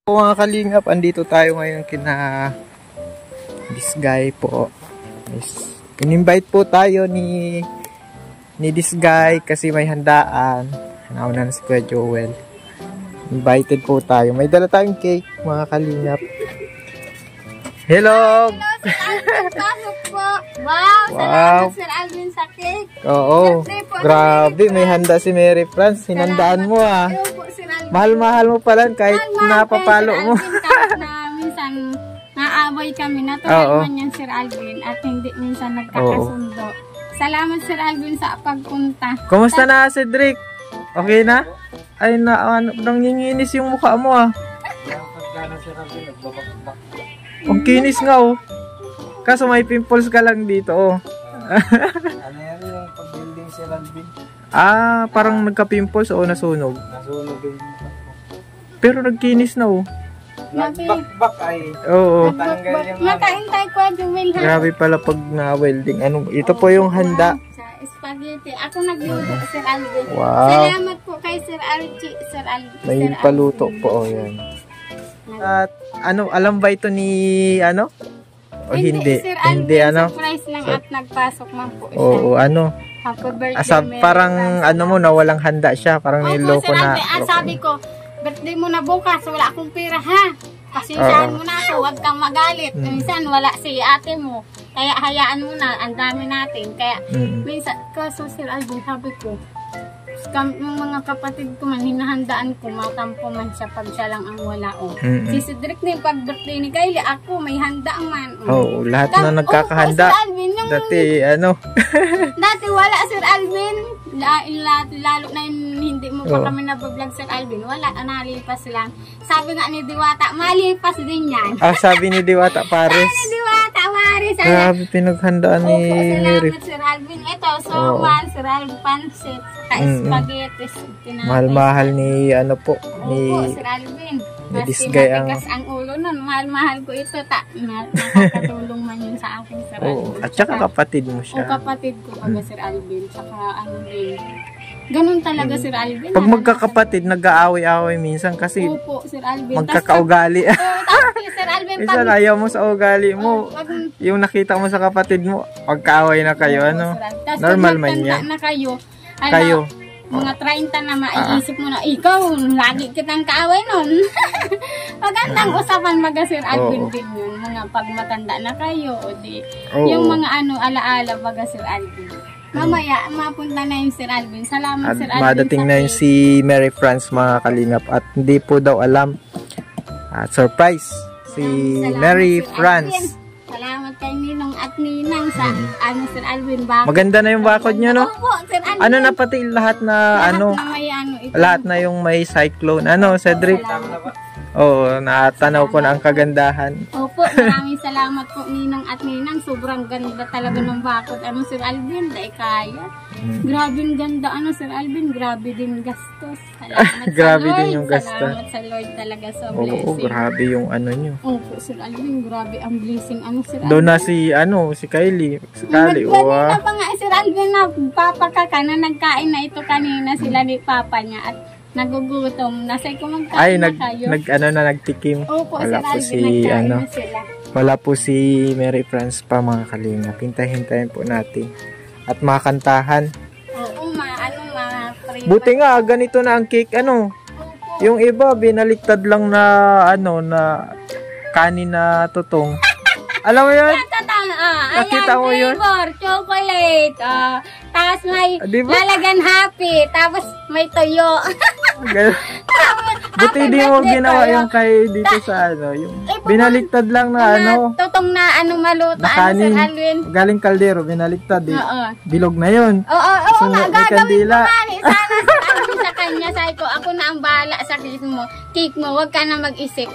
Mga kalingap, andito tayo ngayon kina this guy po. In-invite po tayo ni this guy kasi may handaan. Nauna na si Kuya Joel. Invited po tayo. May dala tayong cake, mga kalingap. Hello! Pasok po! Wow! Salamat Sir Alvin sa cake! Oo. Grabe, may handa si Mary France. Hinandaan mo ah. Mahal-mahal mo pala kahit napapalo mo. Kahit na minsan naaway kami. Natuloy man yan Sir Alvin at hindi minsan nagkakasundo. Salamat Sir Alvin sa pagpunta. Kumusta na Cedric? Okay na? Ay nanginginis yung mukha mo ah. Ang kinis nga oh. Kaso may pimples ka lang dito oh. Ano yan yung pag-building Sir Alvin? Ah, parang nagka-pimples o nasunog? Nasunog yung pero nagkinis na oh. Nagbakbak ay. Oo. Makaintay ko Jumil ha. Grabe pala pag na-welding. Ito po yung handa. Spaghetti. Ako nagluto Sir Alvin. Wow. Salamat po kay Sir Alvin. May paluto po oh yan. At alam ba ito ni O hindi? Sir Hindi surprise lang at nagpasok man po siya. Oo, Happy birthday. Parang mo na walang handa siya. Parang niloko na. Sabi ko, birthday mo na bukas, wala akong pera ha. Pasensyahan mo na ako, huwag kang magalit. Minsan wala si ate mo. Kaya hayaan mo na, ang dami natin. Kaya minsan, kaso Sir Alvin, sabi ko, yung mga kapatid ko man, hinahandaan ko, matampo man siya pag siya lang ang wala. Si Cedric na yung pag-birthday ni Kylie, ako may handa man. Oo, lahat na nagkakahanda. Sir Alvin, dati dati wala Sir Alvin. Lalo na yung hindi mo pa kami nabablog Sir Alvin. Wala, nalipas lang. Sabi nga ni Diwata, malipas din yan. Sabi ni Diwata Paris. Sabi ni Diwata Paris. Grabe pinaghandaan ni Mary. Salamat Sir Alvin. Ito, soman, Sir Alvin, pansit, spaghetti. Mahal-mahal ni ni Sir Alvin. this guy ang ulo nun. Mahal-mahal ko ito. Nakakatulong man yun sa akin Sir Alvin. At saka kapatid mo siya. Kapatid ko pag Sir Alvin. Saka din. Ganun talaga Sir Alvin. Pag magkakapatid, nag-aaway-aaway minsan kasi Sir Alvin. Magkakaugali. Sir Alvin, minsan ayaw mo sa ugali mo. Yung nakita mo sa kapatid mo, pagkaaway na kayo, normal man yan. Na kayo. Mga 30 na maiisip mo na, ikaw, lagi kitang kaaway nun. Magandang usapan Sir Alvin din yun. Mga pag matanda na kayo, yung mga alaala Sir Alvin. Mamaya, mapunta na yung Sir Alvin. Salamat Sir Alvin. Madating na yung si Mary France mga kalingap. At hindi po daw alam. Surprise. Si Mary France. Salamat kay Ninong at Ninang sa Sir Alvin. Maganda na yung bakod nyo, no? Opo, Sir Alvin. Na pati lahat na lahat na yung may cyclone. Cedric? Oo, natanaw ko na ang kagandahan. Opo, maraming salamat po Ninang at Ninang. Sobrang ganda talaga ng bakod. Sir Alvin, dahil kaya. Grabing ganda, Sir Alvin. Grabe din gastos. Salamat grabe sa Lord. din yung gastos. Salamat sa Lord talaga sa blessing. Oo, grabe yung nyo. Opo, Sir Alvin. Grabe ang blessing. Sir Alvin. Doon na si Kylie. Si Kylie, Kanina pa nga, Sir Alvin, na papakaka na nagkain na ito kanina sila ni Papa niya at nagugutom. Nasay ko magkain na kayo. Nagtikim. Opo, wala po Sir Alvin, nagkain na sila. Wala po si Mary France pa mga kalingap. Hintayin po natin. At makantahan. Oo, buti nga, ganito na ang cake. Yung iba, binaliktad lang na na kanin na tutong. Alam mo yun? Nakita mo yun? Flavor, chocolate. Tapos may lalagan happy. Tapos may toyo. Buti di mo ginawa yung kay dito sa yung binaliktad lang na tutong na maluto. Kanin. Sir Alvin. Galing kaldero, binaliktad. Bilog na yun. Oo, nga. Gagawin kandila. Sana Sir Alvin sa kanya. Sabi ko, ako na ang bahala sa cake mo. Huwag ka na mag-isip.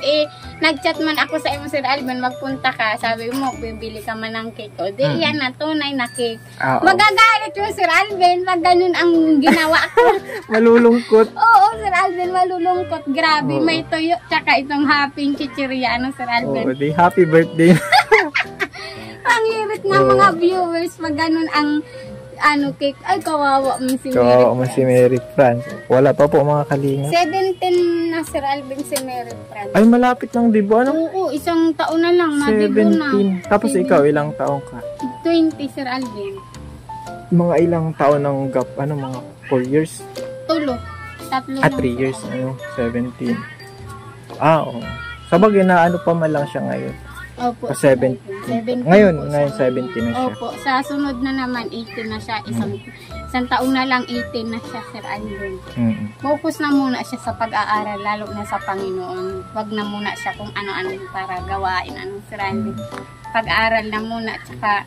Nag-chat man ako sa iyo Sir Alvin, magpunta ka. Sabi mo, bibili ka man ng cake. Yan na, tunay na cake. Magagalit yung Sir Alvin pag ganun ang ginawa ko. Malulungkot. Oo, Sir Alvin, malulungkot. Grabe, may toyo. Tsaka itong happy chichirya, Sir Alvin. Happy birthday. Pangirit ng mga viewers pag ganun ang cake. Ay, kawawa mo si Mary. Kawawa mo si Mary Franz. Wala pa po mga kalinga. 17 na Sir Alvin si Mary Franz. Ay, malapit lang, di ba? Ano? Oo, isang taon na lang. Madibo na. 17. Tapos ikaw, ilang taong ka? 20 Sir Alvin. Mga ilang taon ng gap? Ano, mga 4 years? Tulo. 3 3 years. Ano, 17. Oo. Sabagay na ano pa man lang siya ngayon. Opo. 17. 17 Ngayon, po, ngayon Sir 17 na siya. Opo. Sa sunod na naman, 18 na siya. Isang taon na lang, 18 na siya, Sir Alvin. Focus na muna siya sa pag-aaral, lalo na sa Panginoon. Wag na muna siya kung ano-ano para gawain, Sir Alvin. Pag-aaral na muna, tsaka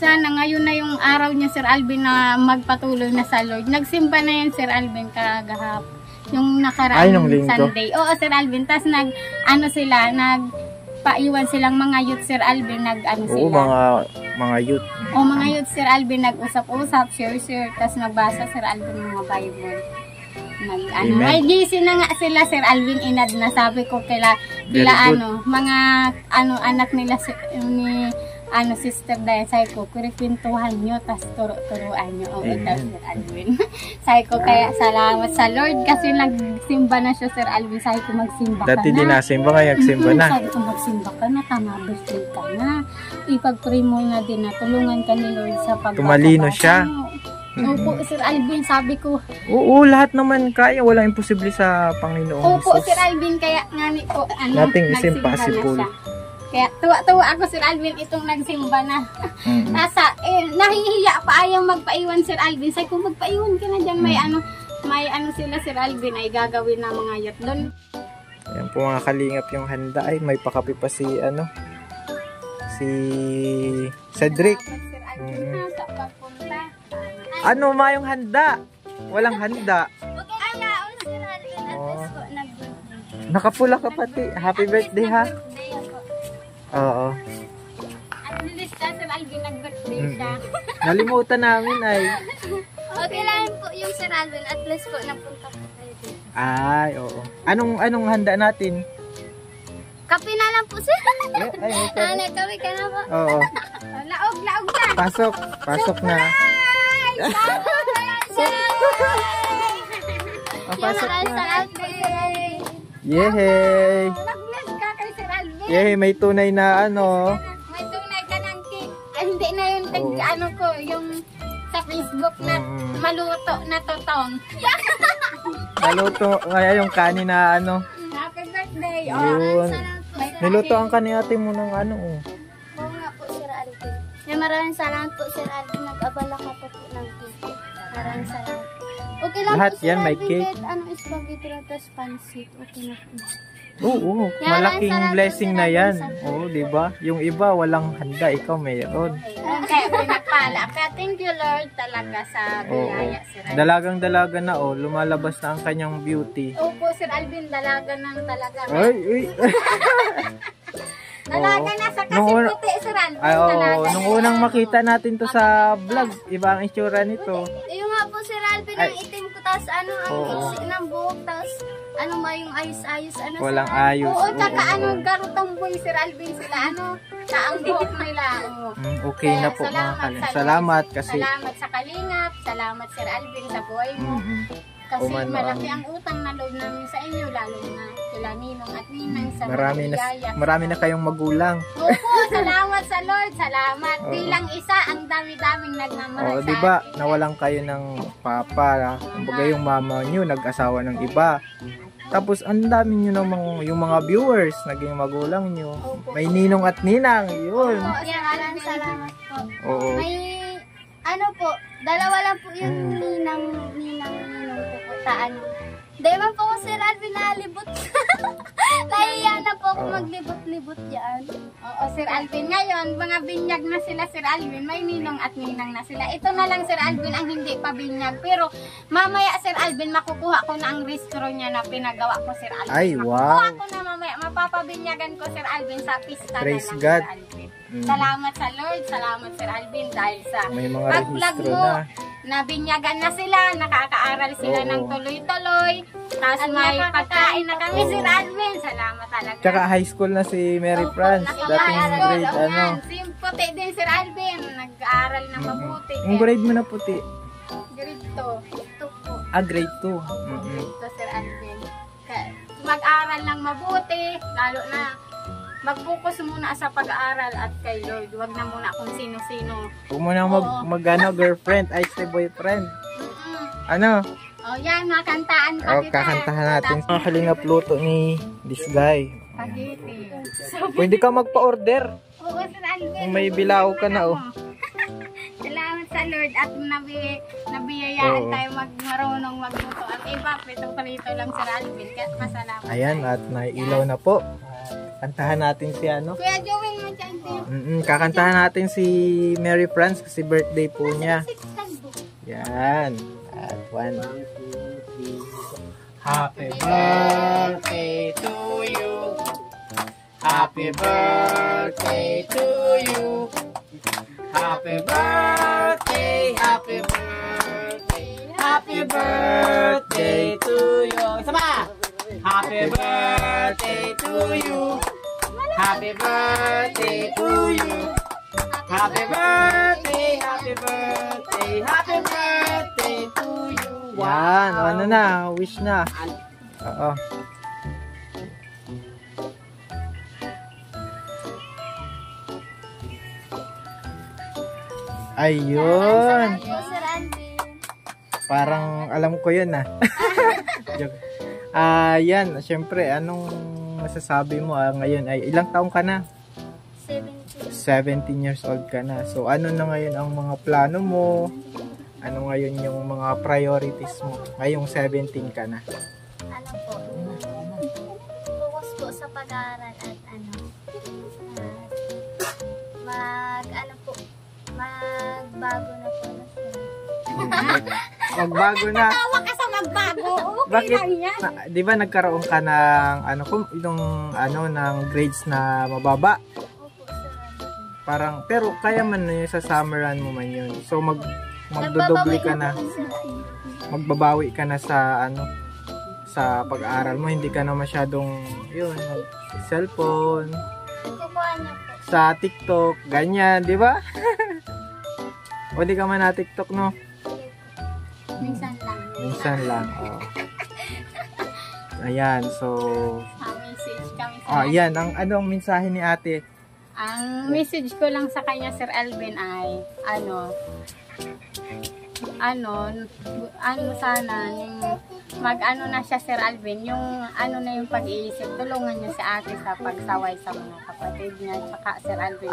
sana ngayon na yung araw niya, Sir Alvin, na magpatuloy na sa Lord. Nagsimba na yan, Sir Alvin, kagahap. Yung nakaraang Sunday. Oo, Sir Alvin. Tapos paiwan silang mga youth, Sir Alvin, Oo, mga youth. O mga youth, Sir Alvin, nag-usap-usap, share, tapos nagbasa, Sir Alvin, mga Bible. May GC na nga sila, Sir Alvin, inad na sabi ko mga anak nila ni Sister Dayan, sabi ko, kuripintuhan nyo, tas turo-turuan nyo. Oo, Sir Alvin. Sabi ko, kaya salamat sa Lord, kasi nagsimba na siya, Sir Alvin. Sabi ko, magsimba ka na. Dati din nasimba, kaya nagsimba na. Sabi ko, magsimba ka na, tama, birthday ka na. Ipag-pray mo na din na, tulungan ka ni Lord sa pagbasa. Tumalino siya. Opo, Sir Alvin, sabi ko. Oo, lahat naman kaya, walang imposible sa Panginoon. Opo, Sir Alvin, kaya ngani po, nothing is impossible. Kaya tuwa-tuwa ako, Sir Alvin, itong nagsimba na. Nahihiya pa, ayaw magpaiwan, Sir Alvin. Sabi ko, magpaiwan ka na dyan. May sila, Sir Alvin, ay gagawin na mga yacht doon. Ayan po mga kalingap yung handa. Ay, may pakapi pa si Cedric. Sir Alvin, sa pagpunta. Ano ma yung handa? Walang handa. Ayaw, Sir Alvin, at least po, nag-birthday. Nakapula ka pati. Happy birthday, ha? Oo. At least Sir Alvin, nag-birthday siya. Nalimutan namin ay. Okay lang po yung Sir Alvin, at least po, napunta po tayo dito. Ay, oo. Anong handa natin? Kape na lang po, Sir. Ay, kape ka na po. Oo. Laog na. Pasok na. Pasok na. Yehey! Nag-bless ka kay Sir Alvin. Yehey, may tunay na May tunay ka ng cake. Hindi na yung yung sa Facebook na maluto na totong. Maluto, kaya yung kanin na Happy birthday. Yun. Nilutoan ka ni ate mo ng Oo nga po, Sir Alvin. Maraming salamat po, Sir Alvin. Nag-abala ka po ng cake. Maraming salamat. Okay lang lahat po, Sir yan, may Alvin, cake. Kahit spaghetti tapos pansit. Okay na po. Oo, malaking blessing na yan. Oo, di ba? Yung iba walang handa, ikaw mayroon. Kaya pinagpala. Kaya thank you, Lord, talaga sa biyaya, Sir Alvin. Dalagang-dalaga na lumalabas na ang kanyang beauty. Opo, Sir Alvin, dalaga na talaga. Ay. Dalaga na sa kasi puti, Sir Alvin. Nung unang makita natin to sa vlog, iba ang itsura nito. Yung nga po, Sir Alvin, ang itim ko, tapos ang iksi ng buhok, tapos yung ayos-ayos, walang ayos. Oo, tsaka garutang boy, Sir Alvin, sila, sa ang buhok nila. Okay na po, mga kalingap. Salamat kasi. Salamat sa kalingap, salamat, Sir Alvin, sa buhay mo. Kasi malaki ang utang na loob namin sa inyo, lalo na sila Ninong at Ninang sa marami na kayong magulang. Opo, salamat sa Lord, salamat. Bilang isa, ang dami-daming nagmamahal sa atin. Diba, nawalan kayo ng papa. Kumbaga yung mama nyo, nag-asawa ng iba. Tapos, ang dami nyo namang, yung mga viewers, naging magulang nyo. Opo. May Ninong at Ninang, yun. Maraming salamat po. Oo. May, dalawa lang po yung Ninang po po, Di man po ko, Sir Alvin, nalibot. Nahiya na po ako maglibot-libot yan. Oo, Sir Alvin. Ngayon, mga binyag na sila, Sir Alvin. May Ninong at Ninang na sila. Ito na lang, Sir Alvin, ang hindi pa binyag. Pero, mamaya, Sir Alvin, makukuha ko na ang restro niya na pinagawa ko, Sir Alvin. Ay, wow. Makukuha ko na mamaya. Mapapabinyagan ko, Sir Alvin, sa pista Praise na lang, God. Sir Alvin. Salamat sa Lord. Salamat, Sir Alvin, dahil sa may mga pag-vlog rehistro mo. na. Nabinyagan na sila, nakakaaral sila ng tuloy-tuloy. Tapos may pagkain na kami, Sir Alvin. Salamat talaga. Tsaka high school na si Mary Franz. Dating grade Puti din, Sir Alvin. mag-aaral na mabuti. Ang grade mo na puti? Grade 2. Ito po. Grade 2. Grade 2, Sir Alvin. Mag-aaral ng mabuti, lalo na mag-focus muna sa pag-aaral at kay Lord. Huwag na muna kung sino-sino. Huwag mo na girlfriend, ay si boyfriend. Ano? Yan, makantaan pa kita. Kakantahan natin. Ang kalingap luto ni this guy. Spaghetti. Pwede ka magpa-order. Oo, Sir Alvin. May bilao ka na, oh. Salamat sa Lord at nabiyayaan tayo marunong magluto. At iba, prito lang, Sir Alvin. Kaya masalamat. Ayan, at nailaw na po. Kantahan natin si ano. Kuya Joey mo dyan. Kakantahan natin si Mary France kasi birthday po niya. Yan. At 1, 2, 3. Happy birthday to you. Happy birthday to you. Happy birthday, happy birthday, happy birthday to you. Isa pa! Happy birthday to you. Happy birthday to you. Happy birthday, happy birthday, happy birthday to you. Yan, ano na, wish na. Oo. Ayun. Sir Alvin. Parang alam ko yun Joke. Yan, syempre, anong masasabi mo ngayon ay ilang taong ka na? 17 years old ka na. So, ano na ngayon ang mga plano mo? Ano ngayon yung mga priorities mo? Ngayong 17 ka na. Ano po? Focus po sa pag-aaral at magbago na po na siya. Magbago na. Tawa ka sa magbago. Okay Bakit? lang yan. Di ba nagkaroon ka ng ng grades na mababa? Opo, sir. Parang pero kaya man na yun, sa summer run mo man yun. So magdodobli ka na. Magbabawi ka na sa sa pag-aaral mo, hindi ka na masyadong cellphone, Kukuha na po. sa TikTok, ganyan, di ba? O di ka man na TikTok, no? Minsan lang. Minsan lang. Oh. Ayan, so Message kami sa ayan, ang mensahe ni ate. Ang message ko lang sa kanya, Sir Alvin, ay sana yung na siya, Sir Alvin, yung na yung pag-iisip, tulungan niya si ate sa pagsaway sa mga kapatid niya, tsaka Sir Alvin,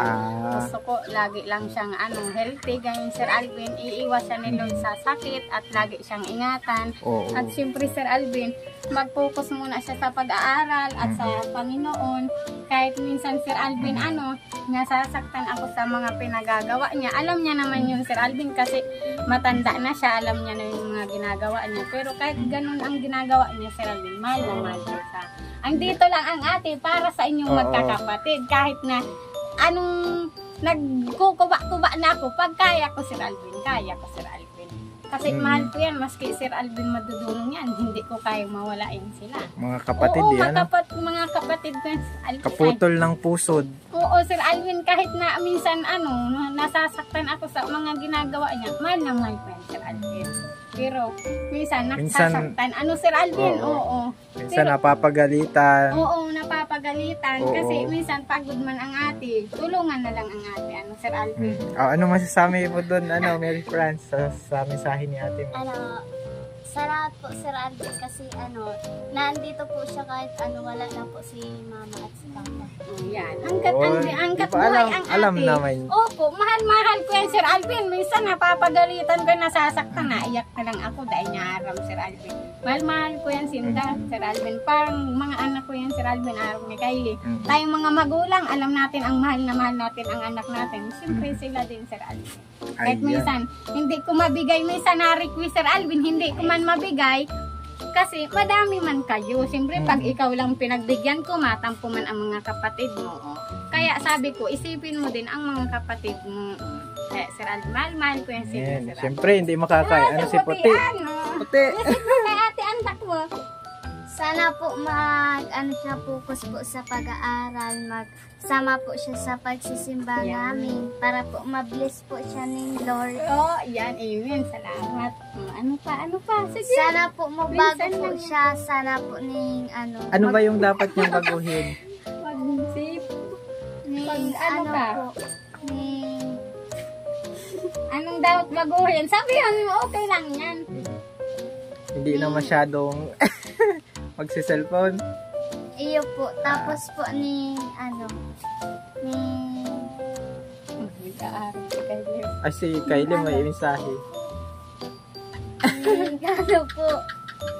gusto ko lagi lang siyang healthy, ganyan Sir Alvin, iiwas siya ni Lord sa sakit at lagi siyang ingatan. At siyempre, Sir Alvin, mag-focus muna siya sa pag-aaral at sa Panginoon. Kahit minsan, Sir Alvin, nasasaktan ako sa mga pinagagawa niya. Alam niya naman yun, Sir Alvin, kasi matanda na siya, alam niya na yung mga ginagawa niya. Pero kahit ganun ang ginagawa niya, Sir Alvin, mahal na mahal siya. Ang dito lang ang ate para sa inyong magkakapatid. Kahit na nagkukuba-kuba na ako, pag kaya ko, Sir Alvin, kaya ko, Sir Alvin. Kasi mahal ko yan, maski Sir Alvin madudulong yan, hindi ko kayang mawalain sila. Mga kapatid yan. Mga kapatid ko yan, Sir Alvin. Kaputol ng pusod. Oo, Sir Alvin, kahit na minsan nasasaktan ako sa mga ginagawa niya, mahal na mahal ko yan, Sir Alvin. Pero minsan nasasaktan. Sir Alvin? Oo. Minsan napapagalitan. Oo, napapagalitan. Kasi minsan pagod man ang ate, tulungan na lang ang ate. Sir Alvin? Ano masasabi mo doon, Mary France, sa mensahe ni ate mo? Salamat po, Sir Alvin, kasi nandito po siya kahit wala na po si mama at si papa. Yan. Hanggat buhay ang ate. Alam naman. Opo, mahal ko yan, Sir Alvin. Minsan napapagalitan ko, nasasaktan, naiyak na lang ako dahil niyaram, Sir Alvin. Mahal ko yan, Sinda, Sir Alvin. Parang mga anak ko yan, Sir Alvin, araw ni Kylie. Tayong mga magulang, alam natin ang mahal natin ang anak natin. Siyempre sila din, Sir Alvin. Kahit minsan, hindi ko mabigay, minsan na-request, Sir Alvin, hindi ko man mabigay, kasi madami man kayo. Siyempre, pag ikaw lang pinagbigyan ko, matampo man ang mga kapatid mo. Kaya sabi ko, isipin mo din ang mga kapatid mo. Kaya, Sir Alvin, mahal ko yan sila, Sir Alvin. Siyempre, hindi makakaya. Si Puti? Puti. Kaya ate, andak mo. Sana po siya focus po sa pag-aaral, magsama po siya sa pagsisimba namin para po ma-bless po siya ng Lord. Oh, yan, amen. Salamat. Ano pa? Sige. Sana po magbago po siya, sana po ning Ano ba yung dapat niyang baguhin? Mag-sip. ano ka? po, ning Anong dapat baguhin? Sabihan mo, okay lang yan. Hindi na masyadong magsi-cellphone. iyo po, tapos po ning Mag-aaral si Kylie. Ay, si Kylie may mensahe. po,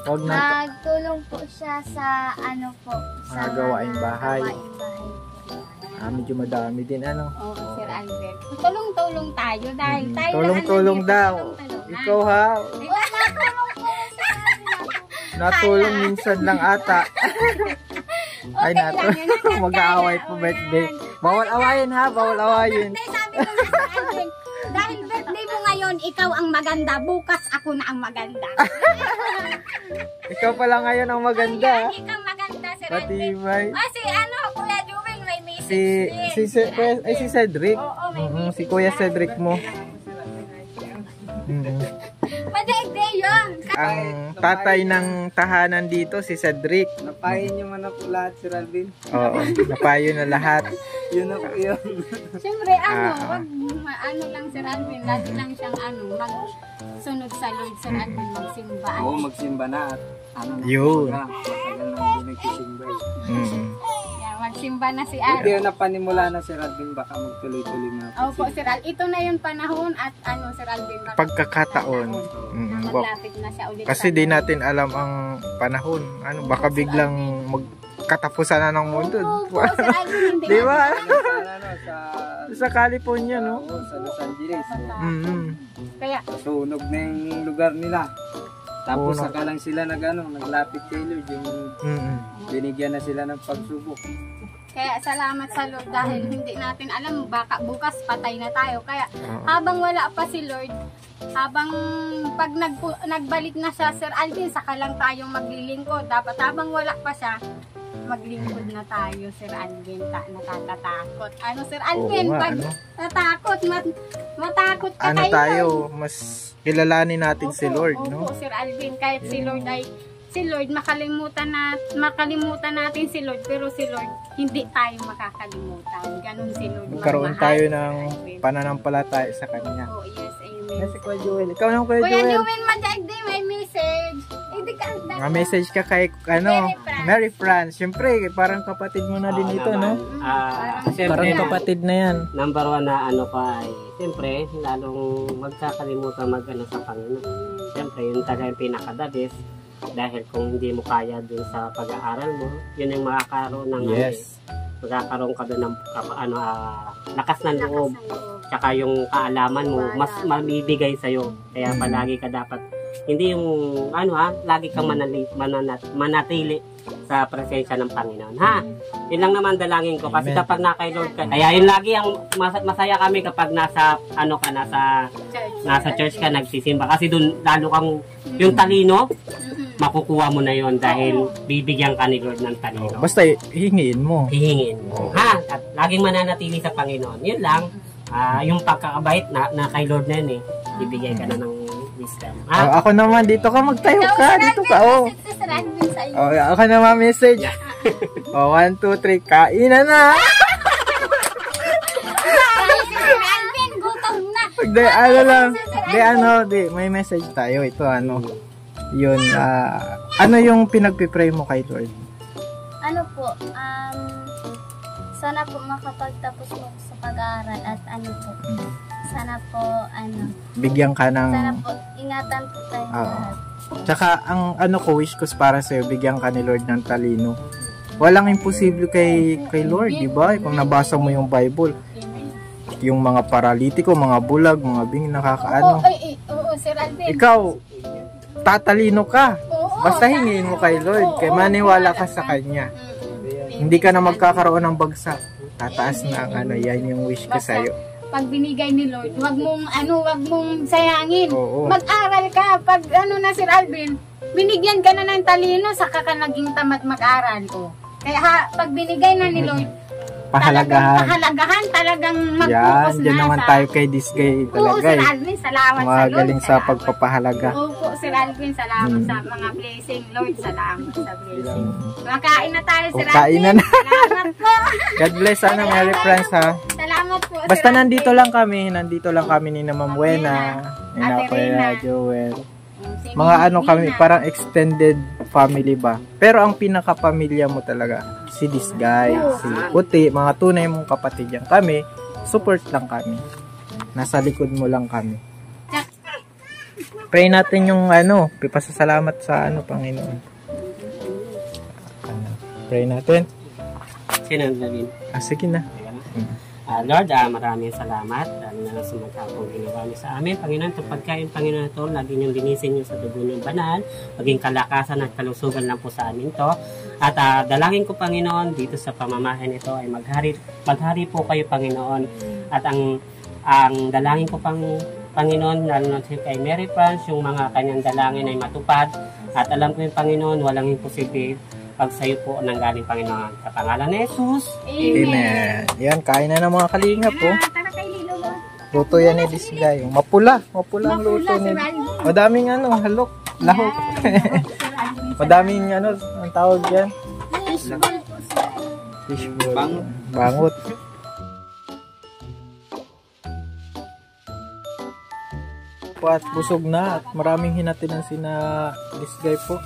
Huwag na. magtulong po siya sa sa Mga gawaing bahay. gawaing bahay. Medyo madami din, Oo, Sir Albert. Tulong-tulong tayo dahil tayo Tulong-tulong daw. Ikaw ha, natulong minsan lang ata. Ay, mag-aaway po birthday. Bawal awayin ha, bawal awayin. Sabi ko na Sir Albert, dahil birthday mo ngayon, ikaw ang maganda. Bukas ako na ang maganda. Ikaw pala ngayon ang maganda. Ayan, ikaw maganda, Sir Albert. Patibay. Si Kuya Jewel, may message Si Cedric. Oo, may Si Kuya Cedric mo. Madaigday yun. Ang tatay ng tahanan dito, si Cedric. Napahin niyo man na po lahat, Sir Alvin. Oo, napayo na lahat. Yun na po yun. Siyempre, lang, Sir Alvin, lagi lang siyang magsunod sa Lord, Sir Alvin, magsimba. Oo, magsimba na at Yun. matagal na hindi nagsisimba. Yeah, magsimba na si Hindi Aaron. na panimula na, Sir Alvin, baka magtuloy-tuloy na. Opo, Sir Alvin, ito na yung panahon at Sir Alvin, Pagkakataon. maglapit na siya ulit. Kasi di natin alam ang panahon. Baka biglang magkatapusan na ng mundo. Opo, Sir Alvin, hindi Di ba? Sa Sa California, no? Oo, sa Los Angeles. Kaya, Sunog na yung lugar nila. Tapos Oo, saka lang sila naglapit kay Lord, yung binigyan na sila ng pagsubok. Kaya salamat sa Lord dahil hindi natin alam, baka bukas patay na tayo. Kaya habang wala pa si Lord, habang pag nagbalik na siya, Sir Alvin, saka lang tayong maglilingkod. Dapat habang wala pa siya, maglingkod na tayo, Sir Alvin. Nakakatakot. Sir Alvin, Oo nga, pag natakot, matakot ka tayo, mas kilalanin natin si Lord, no? Opo, Sir Alvin, kahit si Lord makalimutan natin si Lord, pero si Lord hindi tayo makakalimutan. Ganun si Lord. Magkaroon magmahal, tayo Sir ng Alvin. pananampalataya sa Kanya. Oh, yes, amen. Si Kuya Joel. Ikaw naman, Kuya Kuya Joel. Joel, madaigday, may message. Hindi ka Message ka kay, Mary France. Siyempre, parang kapatid mo na din ito, no? Parang kapatid na yan. Number 1 na ko ay, siyempre, lalong magkakalimutan sa Panginoon. Siyempre, yun talaga yung pinakadabis. Dahil kung hindi mo kaya dun sa pag-aaral mo, yun yung makakaroon ng magkakaroon ka dun ng lakas ng loob. Tsaka yung kaalaman mo, mas mabibigay sa'yo. Kaya palagi ka dapat, hindi yung lagi kang manatili sa presensya ng Panginoon. Yun lang naman dalangin ko. Kasi kapag na-kay Lord ka, kaya yun lagi ang masaya kami kapag nasa church ka, nagsisimba. Kasi dun lalo kang yung talino, makukuha mo na yon dahil bibigyan ka ni Lord ng talino. Basta hihingiin mo. Hihingiin mo. At laging mananatili sa Panginoon. Yun lang. Yung pagkakabait na kay Lord na yun bibigyan ka na ng wisdom. Ako naman, dito ka, magtayo ka. Dito ka, ako naman message. 1, 2, 3, kain na. May message tayo. Ito, yun, ano yung pinagpipray mo kay Lord? Sana po makapagtapos po sa pag-aaral at sana po, bigyan ka ng... sana po, ingatan po tayo lahat. Tsaka, ang wish ko para sa'yo, bigyan ka ni Lord ng talino. Walang imposible kay Lord, di ba? Kung nabasa mo yung Bible, yung mga paralitiko, mga bulag, mga bing, nakakaano. Oo, Sir Alvin. Ikaw, tatalino ka. Basta hingin mo kay Lord, kaya maniwala ka sa Kanya. Hindi ka na magkakaroon ng bagsak. Tataas na ang yan yung wish ko sa'yo. pag binigay ni Lord, wag mong sayangin. Oo. Mag-aral ka. Pag na Sir Alvin, binigyan ka na ng talino, saka ka naging tamad mag-aral. Kaya pag binigay na ni Lord, pahalagahan, talagang mag-focus yan, dyan naman tayo kay Disgay Oo, talaga. Sir Alvin, salamat sa Lord. Magaling sa pagpapahalaga. Opo, Sir Alvin, salamat sa mga blessing. Lord, salamat sa blessing. Makain na tayo, Sir Alvin. Kain na. Salamat po. God bless, Mary France, ha. Salamat po, Sir Basta Alvin. nandito lang kami ni Ma'am Wena, ni Ate Kuya Rina. Joel. Si Mga kami, Nina. parang extended family ba. Pero ang pinaka-pamilya mo talaga, si Disgay, si Puti, mga tunay mong kapatid yan. Kami, support lang kami. Nasa likod mo lang kami. Pray natin yung pasasalamat sa Panginoon. Pray natin. Sino ang gawin? Sige na. Lord, maraming salamat dahil na sa magkakong ginawa niyo sa amin. Panginoon, itong pagkain, Panginoon, ito, lagi niyong linisin niyo sa dugo ng banal, maging kalakasan at kalusugan lang po sa amin to. At dalangin ko, Panginoon, dito sa pamamahan ito ay maghari po kayo, Panginoon. At ang dalangin ko, Panginoon, lalo na kay Mary France, yung mga kanyang dalangin ay matupad. At alam ko yung Panginoon, walang imposible pag sa'yo po nanggaling, Panginoon. Sa pangalan ni Jesus. Amen. Yan, kain na ng mga kalinga po. Tara kay Lilo, Lord. Luto yan ni Disgay. Mapula ang luto ni. Madaming halok, lahok. Madaming ang tawag yan. Fishball. Bangot. At busog na at maraming hinatinan sina Disgay po.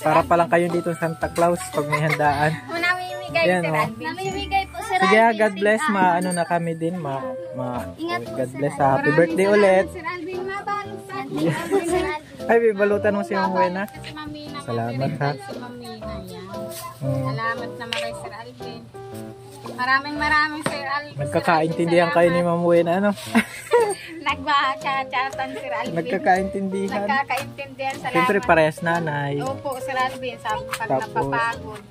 Para pa lang kayo dito Santa Claus pag may handaan. Namimigay, Yan, Sir oh. Alvin. Namimigay po, Sir Sige, Alvin. God bless. Na kami din. Ingat po, God Sir bless. Alvin. Happy birthday ulit. Sir Alvin, mabalot sa Thank you po, Sir Alvin. Ay, balutan mo si Ma'am Wena. Si Mamina. Salamat, ha. Si Mamina, yan. Hmm. Salamat naman kay Sir Alvin. Maraming Sir Alvin. Nagkakaintindihan kayo ni Ma'am Wena, Nagbaka-chatan, Sir Alvin. Nagkakaintindihan. Nagkakaintindihan. Salamat. Siyempre, parehas nanay. Opo, Sir Alvin. Sa pag Tapos, napapagod.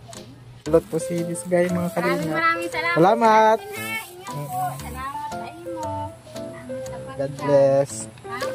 Lot po si Disgay, mga kalinga. Maraming salamat. Salamat. Ingat po. Salamat sa inyo. Salamat sa God bless. pag-